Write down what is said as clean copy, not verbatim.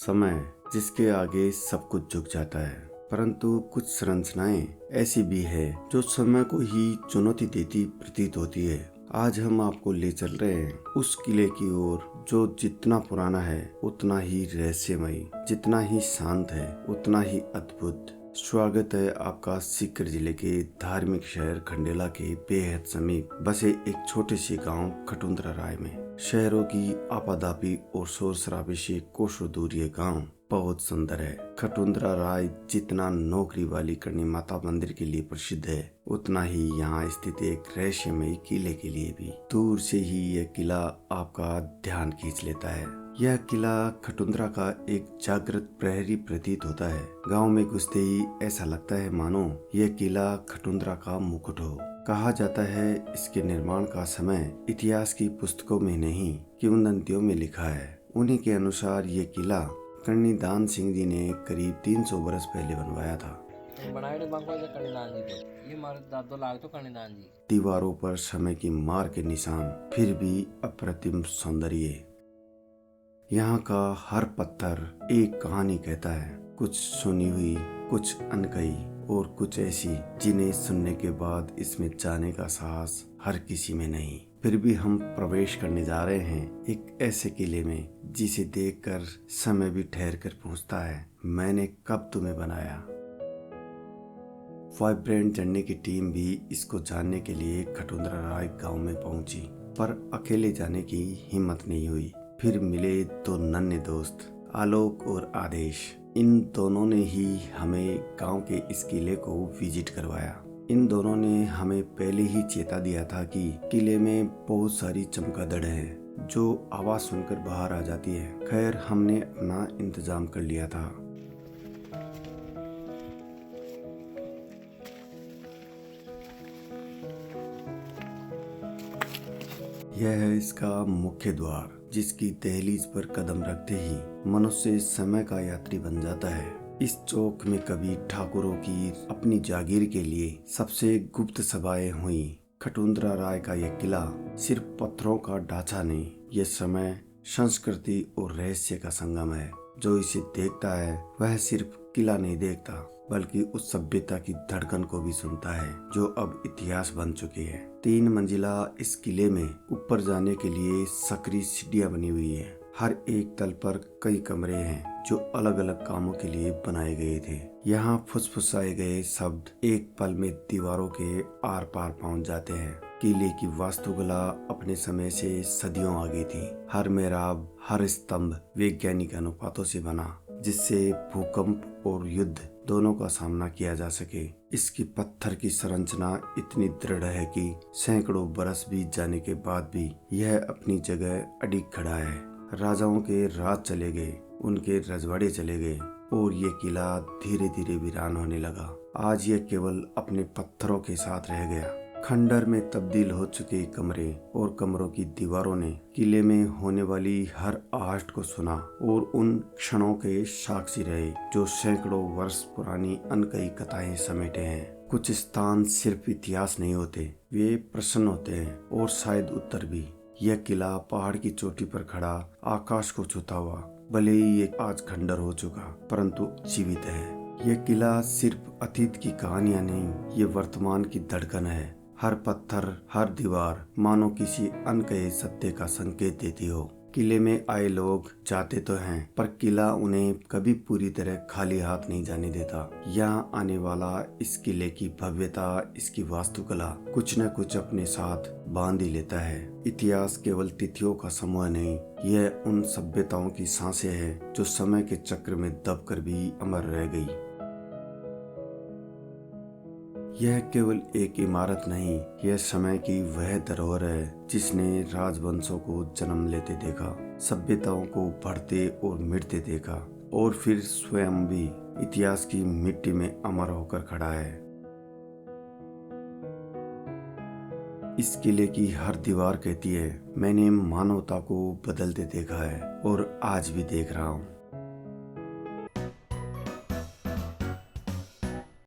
समय जिसके आगे सब कुछ झुक जाता है, परंतु कुछ संरचनाएं ऐसी भी है जो समय को ही चुनौती देती प्रतीत होती है। आज हम आपको ले चल रहे हैं उस किले की ओर जो जितना पुराना है उतना ही रहस्यमयी, जितना ही शांत है उतना ही अद्भुत। स्वागत है आपका सीकर जिले के धार्मिक शहर खंडेला के बेहद समीप बसे एक छोटे से गांव खटुंद्रा राय में। शहरों की आपाधापी और शोर शराबे से कोसों दूर ये गांव बहुत सुंदर है। खटुंद्रा राय जितना नौकरी वाली करनी माता मंदिर के लिए प्रसिद्ध है, उतना ही यहाँ स्थित एक रहस्यमयी किले के लिए भी। दूर से ही यह किला आपका ध्यान खींच लेता है। यह किला खटुंद्रा का एक जागृत प्रहरी प्रतीत होता है। गांव में घुसते ही ऐसा लगता है मानो यह किला खटुंद्रा का मुकुट हो। कहा जाता है इसके निर्माण का समय इतिहास की पुस्तकों में नहीं किंवदंतियों में लिखा है। उन्हीं के अनुसार ये किला कर्णी दान सिंह जी ने करीब 300 वर्ष पहले बनवाया था। दीवारों पर समय की मार के निशान, फिर भी अप्रतिम सौंदर्य। यहाँ का हर पत्थर एक कहानी कहता है, कुछ सुनी हुई, कुछ अनकही और कुछ ऐसी जिन्हें सुनने के बाद इसमें जाने का साहस हर किसी में नहीं। फिर भी हम प्रवेश करने जा रहे हैं एक ऐसे किले में जिसे देखकर समय भी ठहर कर पूछता है, मैंने कब तुम्हें बनाया। वाइब्रेंट जर्नी की टीम भी इसको जानने के लिए खटुंद्रा राय गांव में पहुंची, पर अकेले जाने की हिम्मत नहीं हुई। फिर मिले दो नन्हे दोस्त, आलोक और आदेश। इन दोनों ने ही हमें गांव के इस किले को विजिट करवाया। इन दोनों ने हमें पहले ही चेता दिया था कि किले में बहुत सारी चमगादड़ हैं जो आवाज सुनकर बाहर आ जाती है। खैर, हमने अपना इंतजाम कर लिया था। यह है इसका मुख्य द्वार, जिसकी दहलीज पर कदम रखते ही मनुष्य समय का यात्री बन जाता है। इस चौक में कभी ठाकुरों की अपनी जागीर के लिए सबसे गुप्त सभाएं हुई। खटुंद्रा राय का यह किला सिर्फ पत्थरों का ढांचा नहीं, यह समय, संस्कृति और रहस्य का संगम है। जो इसे देखता है वह सिर्फ किला नहीं देखता, बल्कि उस सभ्यता की धड़कन को भी सुनता है जो अब इतिहास बन चुकी है। 3 मंजिला इस किले में ऊपर जाने के लिए सकरी सीढ़ियां बनी हुई है। हर एक तल पर कई कमरे हैं जो अलग अलग कामों के लिए बनाए गए थे। यहाँ फुसफुसाए गए शब्द एक पल में दीवारों के आर पार पहुँच जाते हैं। किले की वास्तुकला अपने समय से सदियों आगे थी। हर मेहराब, हर स्तंभ वैज्ञानिक अनुपातों से बना, जिससे भूकंप और युद्ध दोनों का सामना किया जा सके। इसकी पत्थर की संरचना इतनी दृढ़ है कि सैकड़ों बरस बीत जाने के बाद भी यह अपनी जगह अडिग खड़ा है। राजाओं के राज चले गए, उनके रजवाड़े चले गए और ये किला धीरे धीरे वीरान होने लगा। आज यह केवल अपने पत्थरों के साथ रह गया। खंडर में तब्दील हो चुके कमरे और कमरों की दीवारों ने किले में होने वाली हर आहट को सुना और उन क्षणों के साक्षी रहे जो सैकड़ों वर्ष पुरानी अनकही कथाएं समेटे हैं। कुछ स्थान सिर्फ इतिहास नहीं होते, वे प्रश्न होते हैं और शायद उत्तर भी। यह किला पहाड़ की चोटी पर खड़ा, आकाश को छूता हुआ, भले ही ये आज खंडर हो चुका, परंतु जीवित है। यह किला सिर्फ अतीत की कहानियां नहीं, ये वर्तमान की धड़कन है। हर पत्थर, हर दीवार मानो किसी अनकहे सत्य का संकेत देती हो। किले में आए लोग जाते तो हैं, पर किला उन्हें कभी पूरी तरह खाली हाथ नहीं जाने देता। यहाँ आने वाला इस किले की भव्यता, इसकी वास्तुकला कुछ न कुछ अपने साथ बांध ही लेता है। इतिहास केवल तिथियों का समूह नहीं, यह उन सभ्यताओं की सांसें हैं जो समय के चक्र में दबकर भी अमर रह गई। यह केवल एक इमारत नहीं, यह समय की वह धरोहर है जिसने राजवंशों को जन्म लेते देखा, सभ्यताओं को बढ़ते और मिटते देखा और फिर स्वयं भी इतिहास की मिट्टी में अमर होकर खड़ा है। इस किले की हर दीवार कहती है, मैंने मानवता को बदलते देखा है और आज भी देख रहा हूँ।